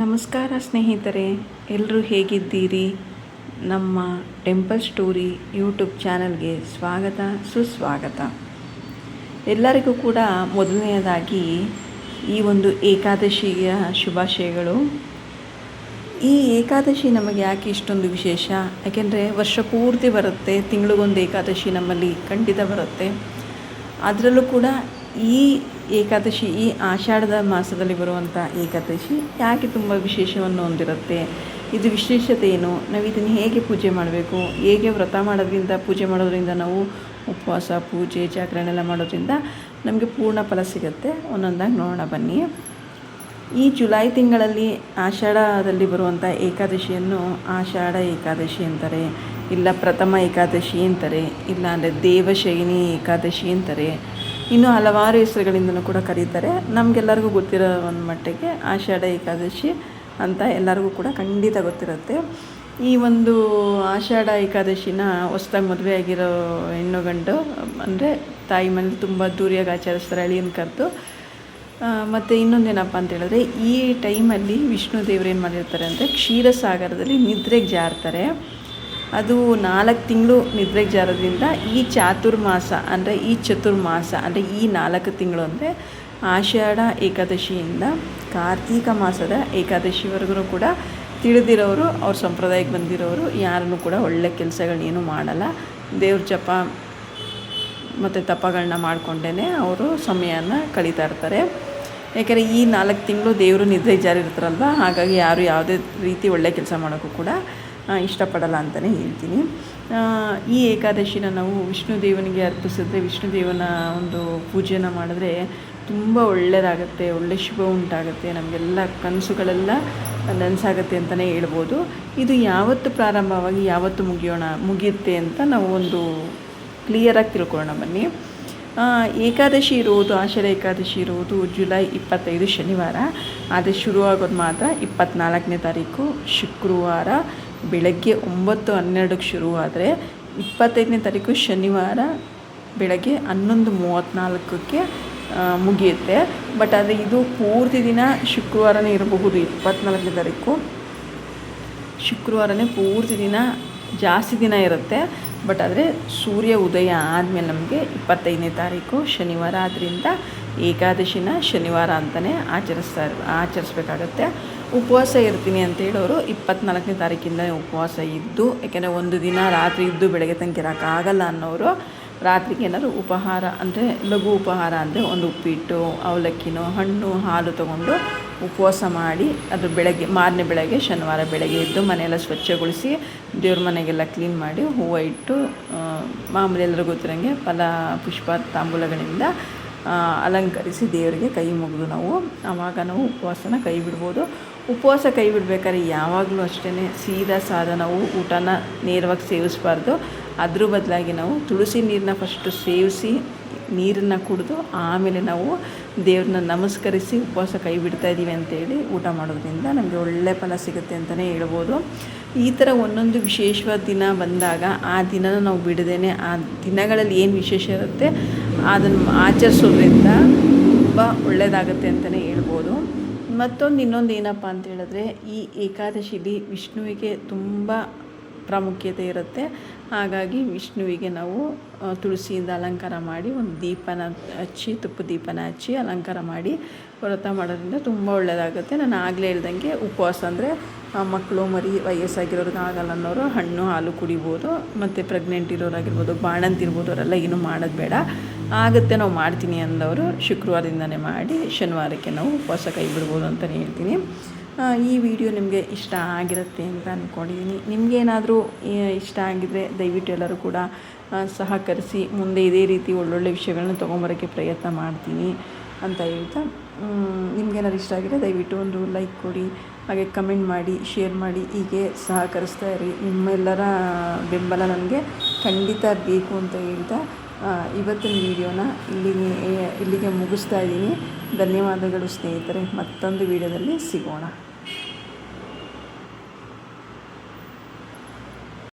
ನಮಸ್ಕಾರ ಸ್ನೇಹಿತರೆ, ಎಲ್ಲರೂ ಹೇಗಿದ್ದೀರಿ? ನಮ್ಮ ಟೆಂಪಲ್ ಸ್ಟೋರಿ ಯೂಟ್ಯೂಬ್ ಚಾನಲ್ಗೆ ಸ್ವಾಗತ ಸುಸ್ವಾಗತ. ಎಲ್ಲರಿಗೂ ಕೂಡ ಮೊದಲನೆಯದಾಗಿ ಈ ಒಂದು ಏಕಾದಶಿಯ ಶುಭಾಶಯಗಳು. ಈ ಏಕಾದಶಿ ನಮಗೆ ಯಾಕೆ ಇಷ್ಟೊಂದು ವಿಶೇಷ? ಯಾಕೆಂದರೆ ವರ್ಷ ಪೂರ್ತಿ ಬರುತ್ತೆ, ತಿಂಗಳಿಗೊಂದು ಏಕಾದಶಿ ನಮ್ಮಲ್ಲಿ ಖಂಡಿತ ಬರುತ್ತೆ. ಅದರಲ್ಲೂ ಕೂಡ ಈ ಏಕಾದಶಿ, ಈ ಆಷಾಢದ ಮಾಸದಲ್ಲಿ ಬರುವಂಥ ಏಕಾದಶಿ ಯಾಕೆ ತುಂಬ ವಿಶೇಷವನ್ನು ಹೊಂದಿರುತ್ತೆ? ಇದು ವಿಶೇಷತೆ ಏನು? ನಾವು ಇದನ್ನು ಹೇಗೆ ಪೂಜೆ ಮಾಡಬೇಕು? ಹೇಗೆ ವ್ರತ ಮಾಡೋದ್ರಿಂದ, ಪೂಜೆ ಮಾಡೋದ್ರಿಂದ, ನಾವು ಉಪವಾಸ, ಪೂಜೆ, ಜಾಗರಣೆ ಎಲ್ಲ ಮಾಡೋದ್ರಿಂದ ನಮಗೆ ಪೂರ್ಣ ಫಲ ಸಿಗುತ್ತೆ. ಒಂದೊಂದಾಗಿ ನೋಡೋಣ ಬನ್ನಿ. ಈ ಜುಲೈ ತಿಂಗಳಲ್ಲಿ ಆಷಾಢದಲ್ಲಿ ಬರುವಂಥ ಏಕಾದಶಿಯನ್ನು ಆಷಾಢ ಏಕಾದಶಿ ಅಂತಾರೆ, ಇಲ್ಲ ಪ್ರಥಮ ಏಕಾದಶಿ ಅಂತಾರೆ, ಇಲ್ಲ ಅಂದರೆ ದೇವಶಯನಿ ಏಕಾದಶಿ ಅಂತಾರೆ. ಇನ್ನೂ ಹಲವಾರು ಹೆಸರುಗಳಿಂದಲೂ ಕೂಡ ಕರೀತಾರೆ. ನಮಗೆಲ್ಲರಿಗೂ ಗೊತ್ತಿರೋ ಒಂದು ಮಟ್ಟಿಗೆ ಆಷಾಢ ಏಕಾದಶಿ ಅಂತ ಎಲ್ಲರಿಗೂ ಕೂಡ ಖಂಡಿತ ಗೊತ್ತಿರುತ್ತೆ. ಈ ಒಂದು ಆಷಾಢ ಏಕಾದಶಿನ ಹೊಸ್ದಾಗಿ ಮದುವೆ ಆಗಿರೋ ಹೆಣ್ಣು ಗಂಡು ಅಂದರೆ ತಾಯಿ ಮನೇಲಿ ತುಂಬ ದೂರಿಯಾಗಿ ಆಚರಿಸ್ತಾರೆ, ಅಳಿಯನ ಕರೆದು. ಮತ್ತು ಇನ್ನೊಂದೇನಪ್ಪ ಅಂತ ಹೇಳಿದ್ರೆ, ಈ ಟೈಮಲ್ಲಿ ವಿಷ್ಣು ದೇವರು ಏನು ಮಾಡಿರ್ತಾರೆ ಅಂದರೆ ಕ್ಷೀರಸಾಗರದಲ್ಲಿ ನಿದ್ರೆಗೆ ಜಾರ್ತಾರೆ. ಅದು 4 ತಿಂಗಳು ನಿದ್ರೆಗೆ ಜಾರೋದ್ರಿಂದ ಈ ಚಾತುರ್ಮಾಸ ಅಂದರೆ ಈ ಚತುರ್ಮಾಸ ಅಂದರೆ ಈ 4 ತಿಂಗಳು ಅಂದರೆ ಆಷಾಢ ಏಕಾದಶಿಯಿಂದ ಕಾರ್ತೀಕ ಮಾಸದ ಏಕಾದಶಿವರೆಗೂ ಕೂಡ ತಿಳಿದಿರೋರು, ಅವ್ರ ಸಂಪ್ರದಾಯಕ್ಕೆ ಬಂದಿರೋರು ಯಾರನ್ನು ಕೂಡ ಒಳ್ಳೆ ಕೆಲಸಗಳೇನು ಮಾಡಲ್ಲ. ದೇವ್ರ ಜಪ ಮತ್ತು ತಪಗಳನ್ನ ಮಾಡಿಕೊಂಡೇ ಅವರು ಸಮಯನ ಕಳೀತಾ ಇರ್ತಾರೆ. ಯಾಕೆಂದರೆ ಈ 4 ತಿಂಗಳು ದೇವರು ನಿದ್ರೆಗೆ ಜಾರಿರ್ತಾರಲ್ವ, ಹಾಗಾಗಿ ಯಾರು ಯಾವುದೇ ರೀತಿ ಒಳ್ಳೆ ಕೆಲಸ ಮಾಡೋಕ್ಕೂ ಕೂಡ ಇಷ್ಟಪಡಲ್ಲ ಅಂತಲೇ ಹೇಳ್ತೀನಿ. ಈ ಏಕಾದಶಿನ ನಾವು ವಿಷ್ಣು ದೇವನಿಗೆ ಅರ್ಪಿಸಿದ್ರೆ, ವಿಷ್ಣು ದೇವನ ಒಂದು ಪೂಜೆನ ಮಾಡಿದ್ರೆ ತುಂಬ ಒಳ್ಳೆಯದಾಗುತ್ತೆ, ಒಳ್ಳೆ ಶುಭ ಉಂಟಾಗುತ್ತೆ, ನಮಗೆಲ್ಲ ಕನಸುಗಳೆಲ್ಲ ನನಸಾಗುತ್ತೆ ಅಂತಲೇ ಹೇಳ್ಬೋದು. ಇದು ಯಾವತ್ತು ಪ್ರಾರಂಭವಾಗಿ ಯಾವತ್ತು ಮುಗಿಯುತ್ತೆ ಅಂತ ನಾವು ಒಂದು ಕ್ಲಿಯರಾಗಿ ತಿಳ್ಕೊಳ್ಳೋಣ ಬನ್ನಿ. ಏಕಾದಶಿ ಇರುವುದು, ಆಷಾಢ ಏಕಾದಶಿ ಇರುವುದು ಜುಲೈ 25 ಶನಿವಾರ. ಆದರೆ ಶುರುವಾಗೋದು ಮಾತ್ರ 24ನೇ ತಾರೀಕು ಶುಕ್ರವಾರ ಬೆಳಗ್ಗೆ 9:12ಕ್ಕೆ ಶುರುವಾದರೆ 25ನೇ ತಾರೀಕು ಶನಿವಾರ ಬೆಳಗ್ಗೆ 11:34ಕ್ಕೆ ಮುಗಿಯುತ್ತೆ. ಬಟ್ ಆದರೆ ಇದು ಪೂರ್ತಿ ದಿನ ಶುಕ್ರವಾರನೇ ಇರಬಹುದು. 24ನೇ ತಾರೀಕು ಶುಕ್ರವಾರನೇ ಪೂರ್ತಿ ದಿನ, ಜಾಸ್ತಿ ದಿನ ಇರುತ್ತೆ. ಬಟ್ ಆದರೆ ಸೂರ್ಯ ಉದಯ ಆದಮೇಲೆ ನಮಗೆ 25ನೇ ತಾರೀಕು ಶನಿವಾರ ಆದ್ದರಿಂದ ಏಕಾದಶಿನ ಶನಿವಾರ ಅಂತಲೇ ಆಚರಿಸ್ಬೇಕಾಗತ್ತೆ. ಉಪವಾಸ ಇರ್ತೀನಿ ಅಂತ ಹೇಳೋರು 24ನೇ ತಾರೀಕಿಂದ ಉಪವಾಸ ಇದ್ದು, ಯಾಕೆಂದರೆ ಒಂದು ದಿನ ರಾತ್ರಿ ಇದ್ದು ಬೆಳಗ್ಗೆ ತನಕ ಇರೋಕ್ಕಾಗಲ್ಲ ಅನ್ನೋರು ರಾತ್ರಿಗೆ ಏನಾದ್ರು ಉಪಹಾರ ಅಂದರೆ ಲಘು ಉಪಹಾರ ಅಂದರೆ ಒಂದು ಉಪ್ಪಿಟ್ಟು, ಅವಲಕ್ಕಿನೋ, ಹಣ್ಣು, ಹಾಲು ತೊಗೊಂಡು ಉಪವಾಸ ಮಾಡಿ ಅದು ಮಾರನೇ ಬೆಳಗ್ಗೆ ಶನಿವಾರ ಬೆಳಗ್ಗೆ ಎದ್ದು ಮನೆಯೆಲ್ಲ ಸ್ವಚ್ಛಗೊಳಿಸಿ ದೇವ್ರ ಮನೆಗೆಲ್ಲ ಕ್ಲೀನ್ ಮಾಡಿ ಹೂವು ಇಟ್ಟು ಮಾಮೂಲಿ ಎಲ್ಲರಿಗೂ ಗೊತ್ತಿರೋಂಗೆ ಫಲ ಪುಷ್ಪ ತಾಂಬೂಲಗಳಿಂದ ಅಲಂಕರಿಸಿ ದೇವರಿಗೆ ಕೈ ಮುಗಿದು ಆವಾಗ ನಾವು ಉಪವಾಸನ ಕೈ ಬಿಡ್ಬೋದು. ಉಪವಾಸ ಕೈ ಬಿಡಬೇಕಾದ್ರೆ ಯಾವಾಗಲೂ ಅಷ್ಟೇ ಸೀದಾ ಸಾದ ನಾವು ಊಟನ ನೇರವಾಗಿ ಸೇವಿಸಬಾರ್ದು. ಅದ್ರ ಬದಲಾಗಿ ನಾವು ತುಳಸಿ ನೀರನ್ನ ಫಸ್ಟು ಸೇವಿಸಿ ನೀರನ್ನು ಕುಡಿದು ಆಮೇಲೆ ನಾವು ದೇವ್ರನ್ನ ನಮಸ್ಕರಿಸಿ ಉಪವಾಸ ಕೈ ಬಿಡ್ತಾಯಿದ್ದೀವಿ ಅಂತೇಳಿ ಊಟ ಮಾಡೋದ್ರಿಂದ ನಮಗೆ ಒಳ್ಳೆ ಫಲ ಸಿಗುತ್ತೆ ಅಂತಲೇ ಹೇಳ್ಬೋದು. ಈ ಥರ ಒಂದೊಂದು ವಿಶೇಷವಾದ ದಿನ ಬಂದಾಗ ಆ ದಿನನ ನಾವು ಬಿಡದೇನೆ ಆ ದಿನಗಳಲ್ಲಿ ಏನು ವಿಶೇಷ ಇರುತ್ತೆ ಅದನ್ನು ಆಚರಿಸೋದ್ರಿಂದ ತುಂಬ ಒಳ್ಳೆಯದಾಗುತ್ತೆ ಅಂತಲೇ ಹೇಳ್ಬೋದು. ಇನ್ನೊಂದು ಏನಪ್ಪ ಅಂತ ಹೇಳಿದ್ರೆ, ಈ ಏಕಾದಶಿಲಿ ವಿಷ್ಣುವಿಗೆ ತುಂಬ ಪ್ರಾಮುಖ್ಯತೆ ಇರುತ್ತೆ. ಹಾಗಾಗಿ ವಿಷ್ಣುವಿಗೆ ನಾವು ತುಳಸಿಯಿಂದ ಅಲಂಕಾರ ಮಾಡಿ ಒಂದು ದೀಪನ ಹಚ್ಚಿ, ತುಪ್ಪ ದೀಪನ ಹಚ್ಚಿ ಅಲಂಕಾರ ಮಾಡಿ ವ್ರತ ಮಾಡೋದ್ರಿಂದ ತುಂಬ ಒಳ್ಳೆಯದಾಗುತ್ತೆ. ನಾನು ಆಗಲೇ ಹೇಳ್ದಂಗೆ ಉಪವಾಸ ಅಂದರೆ ಮಕ್ಕಳು, ಮರಿ, ವಯಸ್ಸಾಗಿರೋರಿಗೆ ಆಗಲ್ಲ ಅನ್ನೋರು ಹಣ್ಣು ಹಾಲು ಕುಡಿಬೋದು. ಮತ್ತು ಪ್ರೆಗ್ನೆಂಟ್ ಇರೋರಾಗಿರ್ಬೋದು, ಬಾಣಂತಿರ್ಬೋದು, ಅವರೆಲ್ಲ ಏನೂ ಮಾಡೋದು ಬೇಡ. ಆಗುತ್ತೆ ನಾವು ಮಾಡ್ತೀನಿ ಅಂದವರು ಶುಕ್ರವಾರದಿಂದನೇ ಮಾಡಿ ಶನಿವಾರಕ್ಕೆ ನಾವು ಉಪವಾಸ ಕೈ ಬಿಡ್ಬೋದು ಅಂತಲೇ ಹೇಳ್ತೀನಿ. ಈ ವಿಡಿಯೋ ನಿಮಗೆ ಇಷ್ಟ ಆಗಿರುತ್ತೆ ಅಂತ ಅಂದ್ಕೊಂಡಿದ್ದೀನಿ. ನಿಮಗೇನಾದರೂ ಇಷ್ಟ ಆಗಿದರೆ ದಯವಿಟ್ಟು ಎಲ್ಲರೂ ಕೂಡ ಸಹಕರಿಸಿ, ಮುಂದೆ ಇದೇ ರೀತಿ ಒಳ್ಳೊಳ್ಳೆ ವಿಷಯಗಳನ್ನ ತೊಗೊಂಬರೋಕ್ಕೆ ಪ್ರಯತ್ನ ಮಾಡ್ತೀನಿ ಅಂತ ಹೇಳ್ತಾ, ನಿಮಗೇನಾದ್ರು ಇಷ್ಟ ಆಗಿದ್ರೆ ದಯವಿಟ್ಟು ಒಂದು ಲೈಕ್ ಕೊಡಿ, ಹಾಗೆ ಕಮೆಂಟ್ ಮಾಡಿ, ಶೇರ್ ಮಾಡಿ, ಹೀಗೆ ಸಹಕರಿಸ್ತಾ ಇರಿ. ನಿಮ್ಮೆಲ್ಲರ ಬೆಂಬಲ ನನಗೆ ಖಂಡಿತ ಬೇಕು ಅಂತ ಹೇಳ್ತಾ ಇವತ್ತಿನ ವಿಡಿಯೋನ ಇಲ್ಲಿಗೆ ಮುಗಿಸ್ತಾ ಇದ್ದೀನಿ. ಧನ್ಯವಾದಗಳು ಸ್ನೇಹಿತರೆ. ಮತ್ತೊಂದು ವಿಡಿಯೋದಲ್ಲಿ ಸಿಗೋಣ.